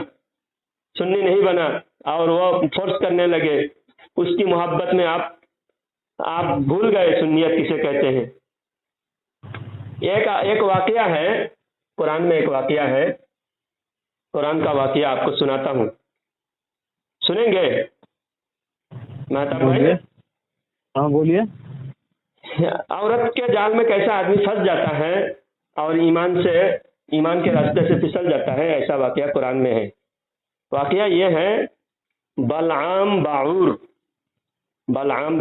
Speaker 1: سنی نہیں بنا، اور وہ فورس کرنے لگے، اس کی محبت میں آپ بھول گئے سنیت کسے کہتے ہیں، ایک واقعہ ہے قرآن میں، ایک واقعہ ہے قرآن کا واقعہ آپ کو سناتا ہوں، سنیں گے مہتاب بھائی؟
Speaker 2: بولیے، ہاں بولیے۔
Speaker 1: عورت کے جال میں کیسا آدمی پھنس جاتا ہے اور ایمان کے راستے سے پھسل جاتا ہے، ایسا واقعہ قرآن میں ہے۔ واقعہ یہ ہے، بلعام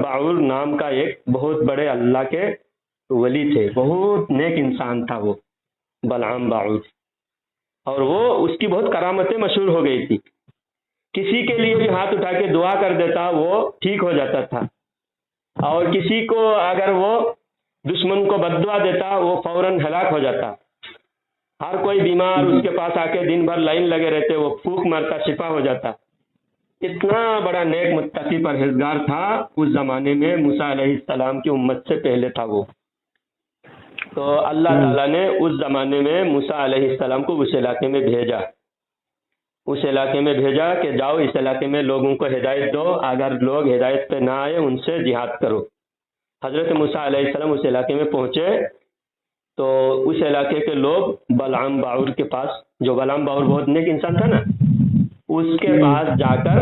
Speaker 1: باعور نام کا ایک بہت بڑے اللہ کے ولی تھے، بہت نیک انسان تھا وہ بلعام باعور، اور وہ اس کی بہت کرامتیں مشہور ہو گئی تھی۔ کسی کے لیے بھی ہاتھ اٹھا کے دعا کر دیتا وہ ٹھیک ہو جاتا تھا، اور کسی کو اگر وہ دشمن کو بد دعا دیتا وہ فوراً ہلاک ہو جاتا۔ ہر کوئی بیمار اس کے پاس آ کے دن بھر لائن لگے رہتے، وہ پھونک مارتا شفا ہو جاتا۔ اتنا بڑا نیک متقی پرہیزگار تھا اس زمانے میں، موسیٰ علیہ السلام کی امت سے پہلے تھا وہ۔ تو اللہ تعالیٰ نے اس زمانے میں موسیٰ علیہ السلام کو اس علاقے میں بھیجا کہ جاؤ اس علاقے میں لوگوں کو ہدایت دو، اگر لوگ ہدایت پہ نہ آئے ان سے جہاد کرو۔ حضرت موسیٰ علیہ السلام اس علاقے میں پہنچے تو اس علاقے کے لوگ بلعام باعور کے پاس، جو بلعام باعور بہت نیک انسان تھا نا، اس کے پاس جا کر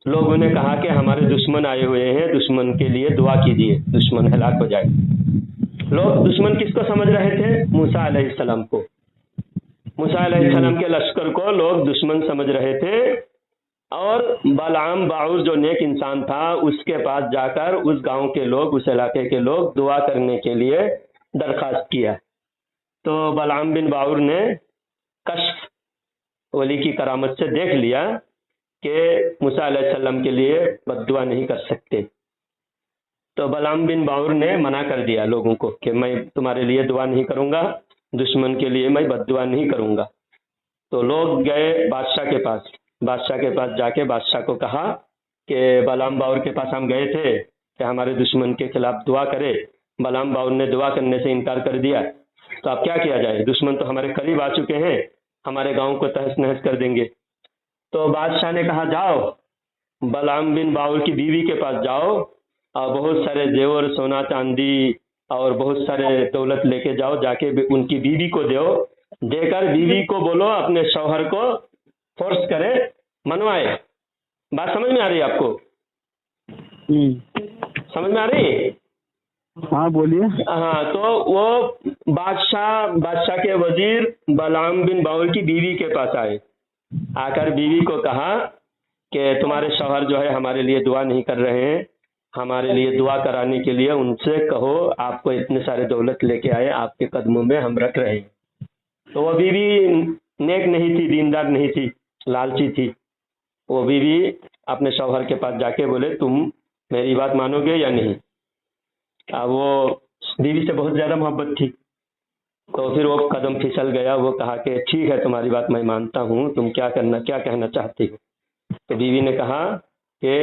Speaker 1: لوگوں نے کہا کہ ہمارے دشمن آئے ہوئے ہیں، دشمن کے لیے دعا کیجیے، دشمن ہلاک ہو جائے۔ لوگ دشمن کس کو سمجھ رہے تھے؟ موسیٰ علیہ السلام کو، موسیٰ علیہ السلام کے لشکر کو لوگ دشمن سمجھ رہے تھے، اور بلعام باعور جو نیک انسان تھا اس کے پاس جا کر اس گاؤں کے لوگ، اس علاقے کے لوگ دعا کرنے کے لیے درخواست کیا۔ تو بلعام بن باعور نے کشف ولی کی کرامت سے دیکھ لیا کہ موسیٰ علیہ السلام کے لیے بد دعا نہیں کر سکتے، تو بلعام بن باعور نے منع کر دیا لوگوں کو کہ میں تمہارے لیے دعا نہیں کروں گا، دشمن کے لیے میں بد دعا نہیں کروں گا۔ تو لوگ گئے بادشاہ کے پاس جا کے بادشاہ کو کہا کہ بلعام باعور کے پاس ہم گئے تھے کہ ہمارے دشمن کے خلاف دعا کرے، بلعام باعور نے دعا کرنے سے انکار کر دیا، تو اب کیا کیا جائے؟ دشمن تو ہمارے قریب آ چکے ہیں، ہمارے گاؤں کو تہس نہس کر دیں گے۔ تو بادشاہ نے کہا جاؤ بلعام بن باعور کی بیوی کے پاس جاؤ اور بہت سارے زیور، سونا چاندی اور بہت سارے دولت لے کے جاؤ، جا کے ان کی بیوی کو دے کر بیوی کو بولو اپنے شوہر کو فورس کرے، منوائے۔ بات سمجھ میں آ رہی ہے آپ کو؟ سمجھ میں آ رہی ہے؟
Speaker 2: ہاں بولیے۔
Speaker 1: ہاں، تو وہ بادشاہ کے وزیر بلعام بن باعور کی بیوی کے پاس آئے، آ کر بیوی کو کہا کہ تمہارے شوہر جو ہے ہمارے لیے دعا نہیں کر رہے ہیں، ہمارے لیے دعا کرانے کے لیے ان سے کہو آپ کو اتنے سارے دولت لے کے آئے، آپ کے قدموں میں ہم رکھ رہے ہیں۔ تو وہ بیوی نیک نہیں تھی، دیندار نہیں تھی، لالچی تھی۔ وہ بیوی اپنے شوہر کے پاس جا کے بولے تم میری بات مانو گے یا نہیں؟ وہ بیوی سے بہت زیادہ محبت تھی، تو پھر وہ قدم پھسل گیا، وہ کہا کہ ٹھیک ہے تمہاری بات میں مانتا ہوں، تم کیا کہنا چاہتی ہو؟ تو بیوی نے کہا کہ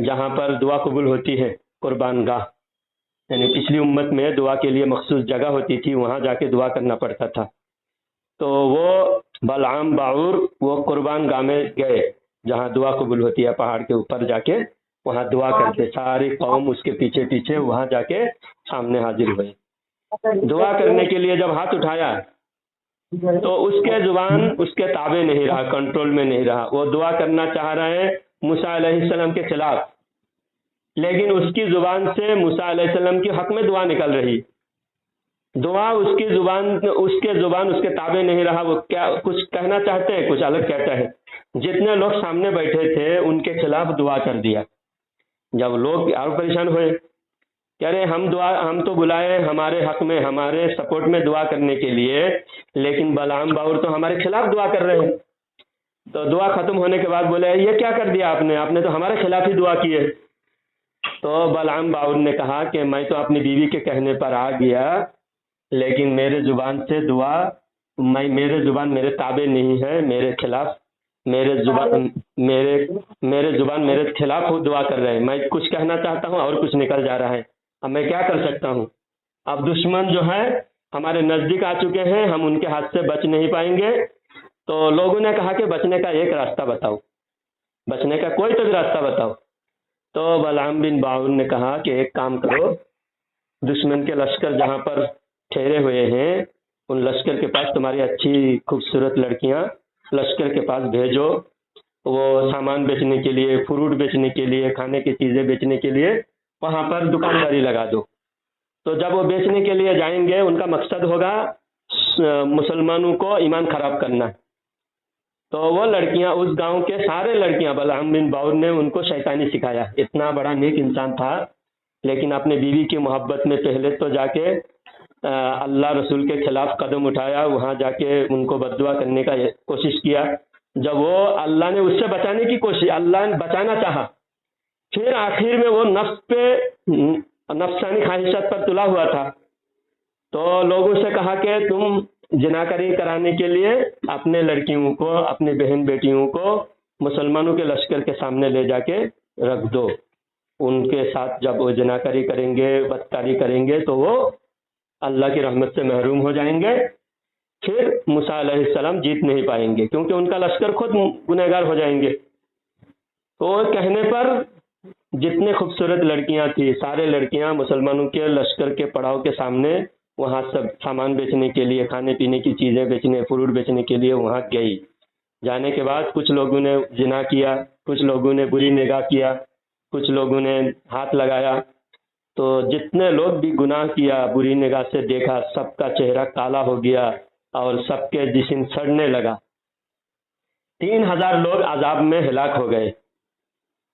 Speaker 1: جہاں پر دعا قبول ہوتی ہے، قربان گاہ، یعنی پچھلی امت میں دعا کے لیے مخصوص جگہ ہوتی تھی، وہاں جا کے دعا کرنا پڑتا تھا۔ تو وہ بلعام باعور وہ قربان گاہ میں گئے جہاں دعا قبول ہوتی ہے، پہاڑ کے اوپر جا کے وہاں دعا کرتے، ساری قوم اس کے پیچھے پیچھے وہاں جا کے سامنے حاضر ہوئے۔ دعا کرنے کے لیے جب ہاتھ اٹھایا تو اس کے زبان اس کے تابع نہیں رہا، کنٹرول میں نہیں رہا، وہ دعا کرنا چاہ رہے ہیں موسیٰ علیہ السلام کے خلاف، لیکن اس کی زبان سے موسیٰ علیہ السلام کے حق میں دعا نکل رہی، دعا اس کی زبان اس کے تابع نہیں رہا، وہ کیا کچھ کہنا چاہتے ہیں کچھ الگ کہتا ہے۔ جتنے لوگ سامنے بیٹھے تھے ان کے خلاف دعا کر دیا۔ جب لوگ اور پریشان ہوئے، کہہ رہے ہم تو بلائے ہمارے حق میں، ہمارے سپورٹ میں دعا کرنے کے لیے، لیکن بلعام باعور تو ہمارے خلاف دعا کر رہے ہیں۔ تو دعا ختم ہونے کے بعد بولے یہ کیا کر دیا آپ نے تو ہمارے خلاف ہی دعا کی ہے۔ تو بلعام باعور نے کہا کہ میں تو اپنی بیوی کے کہنے پر آ گیا، لیکن میرے زبان سے دعا میرے زبان میرے تابع نہیں ہے، میرے زبان میرے خلاف وہ دعا کر رہے ہیں، میں کچھ کہنا چاہتا ہوں اور کچھ نکل جا رہا ہے، اب میں کیا کر سکتا ہوں؟ اب دشمن جو ہے ہمارے نزدیک آ چکے ہیں، ہم ان کے ہاتھ سے بچ نہیں پائیں گے۔ تو لوگوں نے کہا کہ بچنے کا ایک راستہ بتاؤ، بچنے کا کوئی تو بھی راستہ بتاؤ۔ تو بلعام بن باعور نے کہا کہ ایک کام کرو، دشمن کے لشکر جہاں پر ٹھہرے ہوئے ہیں ان لشکر کے پاس تمہاری اچھی خوبصورت لڑکیاں لشکر کے پاس بھیجو، وہ سامان بیچنے کے لیے، فروٹ بیچنے کے لیے، کھانے کی چیزیں بیچنے کے لیے وہاں پر دکانداری لگا دو۔ تو جب وہ بیچنے کے لیے جائیں گے ان کا مقصد ہوگا مسلمانوں کو ایمان خراب کرنا۔ تو وہ لڑکیاں اس گاؤں کے سارے لڑکیاں بلعام بن باور نے ان کو شیطانی سکھایا، اتنا بڑا نیک انسان تھا لیکن اپنے بیوی کی محبت میں پہلے تو جا کے اللہ رسول کے خلاف قدم اٹھایا، وہاں جا کے ان کو بددعا کرنے کا کوشش کیا۔ جب وہ اللہ نے اس سے بچانے کی کوشش، اللہ نے بچانا چاہا، پھر آخر میں وہ نفسانی خواہشات پر تلا ہوا تھا، تو لوگوں سے کہا کہ تم جناکاری کرانے کے لیے اپنے لڑکیوں کو، اپنی بہن بیٹیوں کو مسلمانوں کے لشکر کے سامنے لے جا کے رکھ دو، ان کے ساتھ جب وہ جناکاری کریں گے، بدکاری کریں گے تو وہ اللہ کی رحمت سے محروم ہو جائیں گے، پھر موسیٰ علیہ السلام جیت نہیں پائیں گے کیونکہ ان کا لشکر خود گنہگار ہو جائیں گے۔ تو کہنے پر جتنے خوبصورت لڑکیاں تھیں سارے لڑکیاں مسلمانوں کے لشکر کے پڑاؤ کے سامنے وہاں سب سامان بیچنے کے لیے، کھانے پینے کی چیزیں بیچنے، فروٹ بیچنے کے لیے وہاں گئی۔ جانے کے بعد کچھ لوگوں نے زنا کیا، کچھ لوگوں نے بری نگاہ کیا، کچھ لوگوں نے ہاتھ لگایا، تو جتنے لوگ بھی گناہ کیا، بری نگاہ سے دیکھا، سب کا چہرہ کالا ہو گیا اور سب کے جسم سڑنے لگا۔ 3000 لوگ عذاب میں ہلاک ہو گئے۔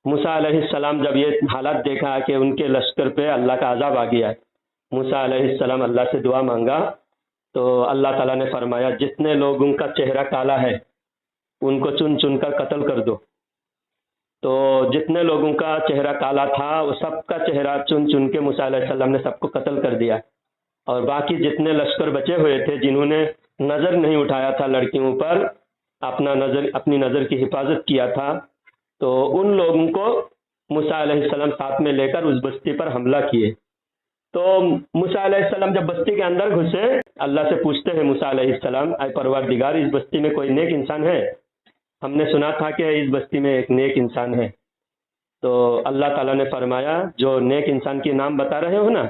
Speaker 1: موسیٰ علیہ السلام جب یہ حالت دیکھا کہ ان کے لشکر پہ اللہ کا عذاب آ گیا ہے، موسیٰ علیہ السلام اللہ سے دعا مانگا تو اللہ تعالیٰ نے فرمایا جتنے لوگوں کا چہرہ کالا ہے ان کو چن چن کر قتل کر دو۔ تو جتنے لوگوں کا چہرہ کالا تھا وہ سب کا چہرہ چن چن کے موسیٰ علیہ السلام نے سب کو قتل کر دیا، اور باقی جتنے لشکر بچے ہوئے تھے جنہوں نے نظر نہیں اٹھایا تھا لڑکیوں پر، اپنی نظر کی حفاظت کیا تھا، تو ان لوگوں کو موسیٰ علیہ السلام ساتھ میں لے کر اس بستی پر حملہ کیے۔ تو موسیٰ علیہ السلام جب بستی کے اندر گھسے، اللہ سے پوچھتے ہیں موسیٰ علیہ السلام، اے پروردگار اس بستی میں کوئی نیک انسان ہے؟ ہم نے سنا تھا کہ اس بستی میں ایک نیک انسان ہے۔ تو اللہ تعالیٰ نے فرمایا جو نیک انسان کے نام بتا رہے ہو نا،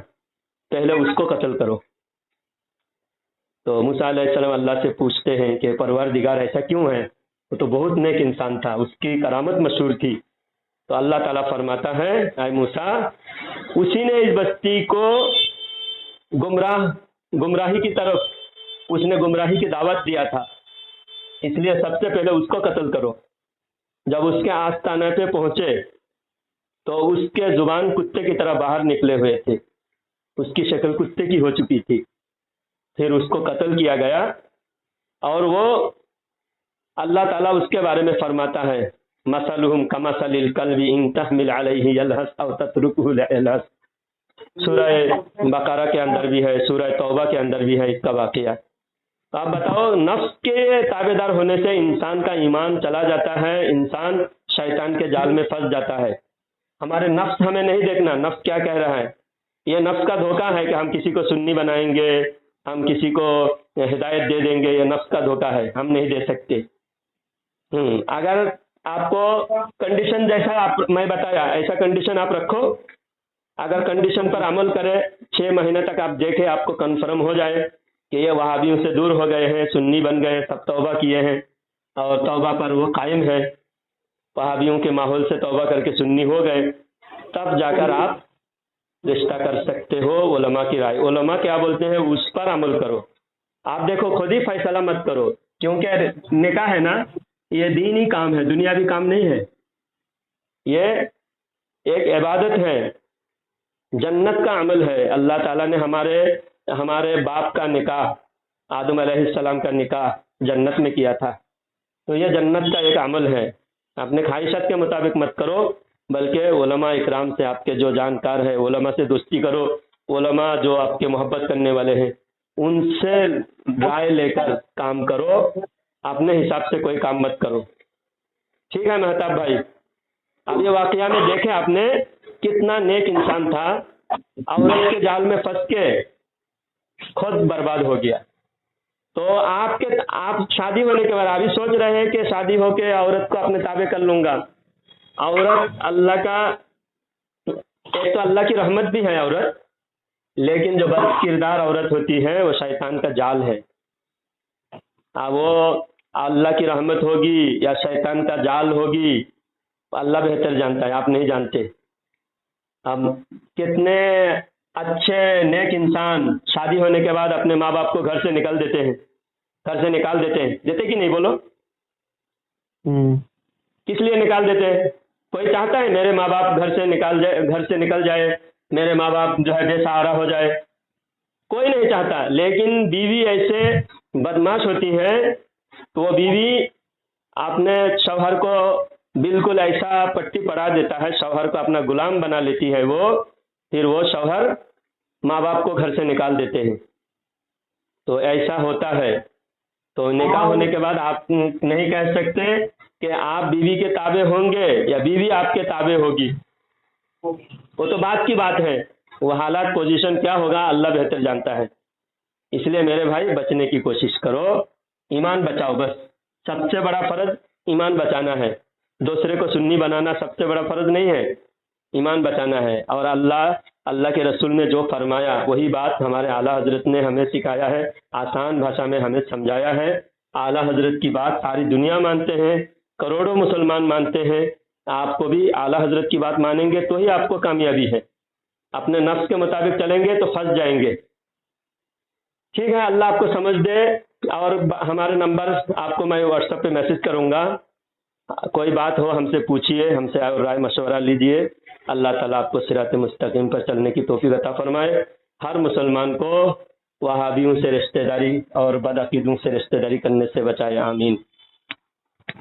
Speaker 1: پہلے اس کو قتل کرو۔ تو موسیٰ علیہ السلام اللہ سے پوچھتے ہیں کہ پروردگار ایسا کیوں ہے؟ وہ تو بہت نیک انسان تھا، اس کی کرامت مشہور تھی۔ تو اللہ تعالیٰ فرماتا ہے اے موسیٰ، اسی نے اس بستی کو گمراہی کی طرف، اس نے گمراہی کی دعوت دیا تھا، اس لیے سب سے پہلے اس کو قتل کرو۔ جب اس کے آستانے پہ پہنچے تو اس کے زبان کتے کی طرح باہر نکلے ہوئے تھے، اس کی شکل کتے کی ہو چکی تھی، پھر اس کو قتل کیا گیا۔ اور وہ اللہ تعالیٰ اس کے بارے میں فرماتا ہے مثلہم کمثل الکلب ان تحمل علیہ یلہث او تترکہ یلہث، سورہ بقرہ کے اندر بھی ہے، سورہ توبہ کے اندر بھی ہے اس کا واقعہ۔ آپ بتاؤ، نفس کے تابع دار ہونے سے انسان کا ایمان چلا جاتا ہے، انسان شیطان کے جال میں پھنس جاتا ہے۔ ہمارے نفس ہمیں نہیں دیکھنا، نفس کیا کہہ رہا ہے، یہ نفس کا دھوکہ ہے کہ ہم کسی کو سنی بنائیں گے، ہم کسی کو ہدایت دے دیں گے، یہ نفس کا دھوکہ ہے، ہم نہیں دے سکتے۔ اگر آپ کو کنڈیشن جیسا میں بتایا ایسا کنڈیشن آپ رکھو، اگر کنڈیشن پر عمل کرے 6 مہینے تک آپ دیکھیں، آپ کو کنفرم ہو جائے کہ یہ وہابیوں سے دور ہو گئے ہیں، سنی بن گئے، سب توبہ کیے ہیں اور توبہ پر وہ قائم ہے، وہابیوں کے ماحول سے توبہ کر کے سنی ہو گئے، تب جا کر آپ رشتہ کر سکتے ہو۔ علماء کی رائے، علماء کیا بولتے ہیں اس پر عمل کرو، آپ دیکھو خود ہی فیصلہ مت کرو، کیونکہ نکاح ہے نا، یہ دینی کام ہے، دنیاوی کام نہیں ہے، یہ ایک عبادت ہے، جنت کا عمل ہے۔ اللہ تعالیٰ نے ہمارے باپ کا نکاح، آدم علیہ السلام کا نکاح جنت میں کیا تھا، تو یہ جنت کا ایک عمل ہے۔ اپنے خواہشات کے مطابق مت کرو، بلکہ علماء اکرام سے، آپ کے جو جانکار ہیں علماء سے دوستی کرو، علماء جو آپ کے محبت کرنے والے ہیں ان سے رائے لے کر کام کرو، اپنے حساب سے کوئی کام مت کرو۔ ٹھیک ہے مہتاب بھائی، اب یہ واقعہ میں دیکھیں آپ نے کتنا نیک انسان تھا، عورت کے جال میں پھنس کے خود برباد ہو گیا۔ تو آپ شادی ہونے کے بعد ابھی سوچ رہے ہیں کہ شادی ہو کے عورت کو اپنے تابع کر لوں گا۔ عورت اللہ کا، ایک تو اللہ کی رحمت بھی ہے عورت، لیکن جو بد کردار عورت ہوتی ہے وہ شیطان کا جال ہے. وہ اللہ کی رحمت ہوگی یا شیطان کا جال ہوگی اللہ بہتر جانتا ہے، آپ نہیں جانتے. اب کتنے اچھے نیک انسان شادی ہونے کے بعد اپنے ماں باپ کو گھر سے نکال دیتے ہیں، دیتے کہ نہیں بولو؟ کس لیے نکال دیتے ہیں؟ کوئی چاہتا ہے میرے ماں باپ گھر سے نکل جائے، میرے ماں باپ جو ہے بے سہارا ہو جائے؟ کوئی نہیں چاہتا. لیکن بیوی ایسے بدماش ہوتی ہے تو وہ بیوی اپنے شوہر کو بالکل ایسا پٹی پڑا دیتا ہے، شوہر کو اپنا غلام بنا لیتی ہے پھر وہ شوہر ماں باپ کو گھر سے نکال دیتے ہیں. تو ایسا ہوتا ہے. تو نکاح ہونے کے بعد آپ نہیں کہہ سکتے کہ آپ بیوی کے تابع ہوں گے یا بیوی آپ کے تابع ہوگی. وہ تو بات کی بات ہے، وہ حالات پوزیشن کیا ہوگا اللہ بہتر جانتا ہے. اس لیے میرے بھائی بچنے کی کوشش کرو، ایمان بچاؤ. بس سب سے بڑا فرض ایمان بچانا ہے. دوسرے کو سنی بنانا سب سے بڑا فرض نہیں ہے، ایمان بچانا ہے. اور اللہ کے رسول نے جو فرمایا وہی بات ہمارے اعلیٰ حضرت نے ہمیں سکھایا ہے، آسان بھاشا میں ہمیں سمجھایا ہے. اعلیٰ حضرت کی بات ساری دنیا مانتے ہیں، کروڑوں مسلمان مانتے ہیں. آپ کو بھی اعلیٰ حضرت کی بات مانیں گے تو ہی آپ کو کامیابی ہے. اپنے نفس کے مطابق چلیں گے تو پھنس جائیں گے. ٹھیک ہے، اللہ آپ کو سمجھ دے. اور ہمارے نمبر آپ کو میں واٹس ایپ پہ میسج کروں گا. کوئی بات ہو ہم سے پوچھیے، ہم سے رائے مشورہ لیجیے. اللہ تعالیٰ آپ کو صراط مستقیم پر چلنے کی توفیق عطا فرمائے. ہر مسلمان کو وہابیوں سے رشتہ داری اور بدعقیدوں سے رشتہ داری کرنے سے بچائے. آمین.